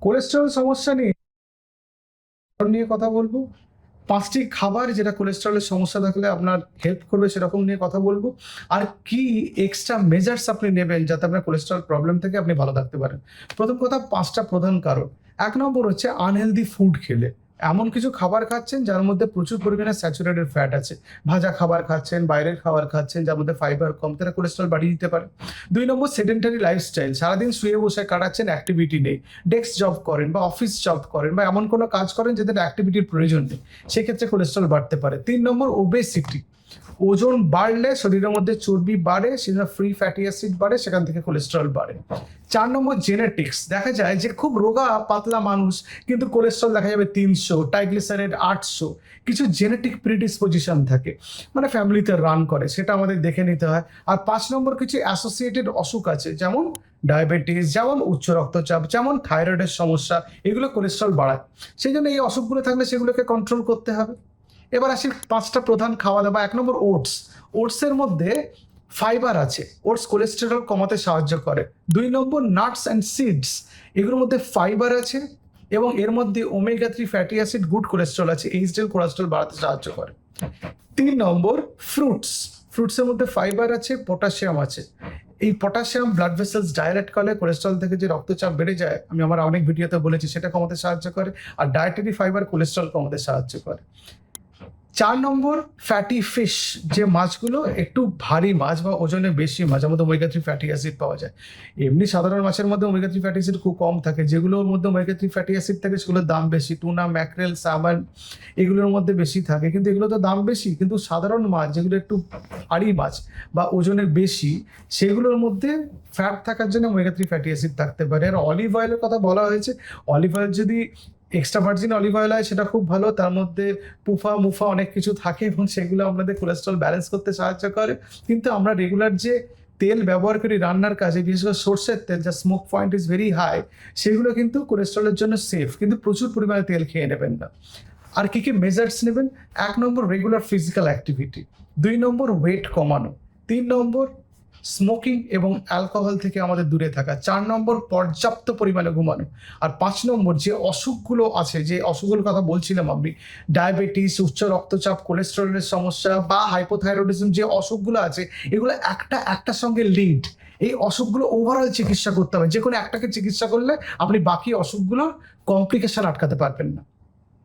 Cholesterol সমস্যা নিয়ে কথা বলবো। 5টি খাবার যেটা কোলেস্টেরলের সমস্যা থাকলে আপনার হেল্প করবে সেরকম নিয়ে কথা বলবো। আর কি এক্সট্রা মেজার্স আপনি নেবেন যাতে আপনার কোলেস্টেরল প্রবলেম থেকে আপনি ভালো থাকতে পারেন। প্রথম কথা 5টা প্রধান কারণ। 1 নম্বর হচ্ছে আনহেলদি ফুড খেলে। এমন কিছু খাবার খাচ্ছেন যার মধ্যে প্রচুর পরিমাণে স্যাচুরেটেড ফ্যাট আছে। ভাজা খাবার খাচ্ছেন, বাইরের খাবার খাচ্ছেন যার মধ্যে ফাইবার কম, তারা কোলেস্টেরল বাড়িয়ে দিতে পারে। 2 নম্বর সেডেন্টারি লাইফস্টাইল। সারাদিন শুয়ে বসে কাটাচ্ছেন, অ্যাক্টিভিটি নেই। ডেস্ক জব করেন বা অফিস জব করেন বা এমন কোনো কাজ করেন যেটাতে অ্যাক্টিভিটির প্রয়োজন নেই, সেক্ষেত্রে কোলেস্টেরল বাড়তে পারে। 3 নম্বর ওবেসিটি। ওজন বাড়লে শরীরের মধ্যে চর্বি বাড়ে, সেটা ফ্রি ফ্যাটি অ্যাসিড বাড়ে, সেখান থেকে কোলেস্টেরল বাড়ে। 4 নম্বর জেনেটিক্স। দেখা যায় যে খুব রোগা পাতলা মানুষ কিন্তু কোলেস্টেরল দেখা যাবে 300, ট্রাইগ্লিসারাইড 800। কিছু জেনেটিক প্রিডিসপোজিশন থাকে, মানে ফ্যামিলিতে রান করে, সেটা আমাদের দেখে নিতে হয়। আর 5 নম্বর কিছু অ্যাসোসিয়েটেড অসুখ আছে, যেমন ডায়াবেটিস, যেমন উচ্চ রক্তচাপ, যেমন থাইরয়েডের সমস্যা, এগুলো কোলেস্টেরল বাড়ায়। সেই জন্য এই অসুখগুলো থাকলে সেগুলোকে কন্ট্রোল করতে হবে। এবার আসি 5টা প্রধান খাওয়া দাওয়া। 1 নম্বর ওটস। ওটসের মধ্যে ফাইবার আছে, ওটস কোলেস্টেরল কমাতে সাহায্য করে। 2 নম্বর নাটস অ্যান্ড সিডস। এগুলোর মধ্যে ফাইবার আছে এবং এর মধ্যে omega 3 fatty acid, good cholesterol আছে, এইচডিএল কোলেস্টেরল বাড়াতে সাহায্য করে। 3 নম্বর ফ্রুটস। ফ্রুটসের মধ্যে ফাইবার আছে, পটাশিয়াম আছে। এই পটাশিয়াম ব্লাড ভেসেলস ডাইরেক্ট করলে কোলেস্টেরল থেকে যে রক্তচাপ বেড়ে যায়, আমি আমার অনেক ভিডিওতে বলেছি, সেটা কমাতে সাহায্য করে। আর ডায়েটারি ফাইবার কোলেস্টেরল কমাতে সাহায্য করে। 4 নম্বর ফ্যাটি ফিশ। যে মাছগুলো একটু ভারী মাছ বা ওজনে বেশি মাছ, আমাদের ওমেগা 3 ফ্যাটি অ্যাসিড পাওয়া যায়। এমনি সাধারণ মাছের মধ্যে ওমেগা 3 ফ্যাটি অ্যাসিড খুব কম থাকে, যেগুলোর মধ্যে ওমেগা 3 ফ্যাটি অ্যাসিড থাকে সেগুলোর দাম বেশি। টুনা, ম্যাকরেল, সালমন, এগুলোর মধ্যে বেশি থাকে, কিন্তু এগুলো তো দাম বেশি। কিন্তু সাধারণ মাছ যেগুলো একটু ভারী মাছ বা ওজনে বেশি, সেগুলোর মধ্যে ফ্যাট থাকার জন্য ওমেগা 3 ফ্যাটি অ্যাসিড থাকতে পারে। আর অলিভ অয়েলের কথা বলা হয়েছে। অলিভ অয়েল যদি এক্সট্রা ভার্জিন অলিভ অয়েল হয় সেটা খুব ভালো, তার মধ্যে পুফা মুফা অনেক কিছু থাকে এবং সেগুলো আমাদের কোলেস্ট্রল ব্যালেন্স করতে সাহায্য করে। কিন্তু আমরা রেগুলার যে তেল ব্যবহার করি রান্নার কাজে, বিশেষ করে সর্ষের তেল, যা smoke point is very high, সেগুলো কিন্তু কোলেস্ট্রলের জন্য সেফ, কিন্তু প্রচুর পরিমাণে তেল খেয়ে নেবেন না। আর কি কি মেজার্স নেবেন? 1 নম্বর রেগুলার ফিজিক্যাল অ্যাক্টিভিটি। 2 নম্বর ওয়েট কমানো। 3 নম্বর স্মোকিং এবং অ্যালকোহল থেকে আমাদের দূরে থাকা। 4 নম্বর পর্যাপ্ত পরিমাণে ঘুমানো। আর 5 নম্বর যে অসুখগুলো আছে, যে অসুখগুলোর কথা বলছিলাম আমি, ডায়াবেটিস, উচ্চ রক্তচাপ, কোলেস্টেরলের সমস্যা বা হাইপোথাইরয়েডিজম, যে অসুখগুলো আছে, এগুলো একটার সঙ্গে লিঙ্কড। এই অসুখগুলো ওভারঅল চিকিৎসা করতে হবে। যে কোনো একটাকে চিকিৎসা করলে আপনি বাকি অসুখগুলোর কমপ্লিকেশন আটকাতে পারবেন না।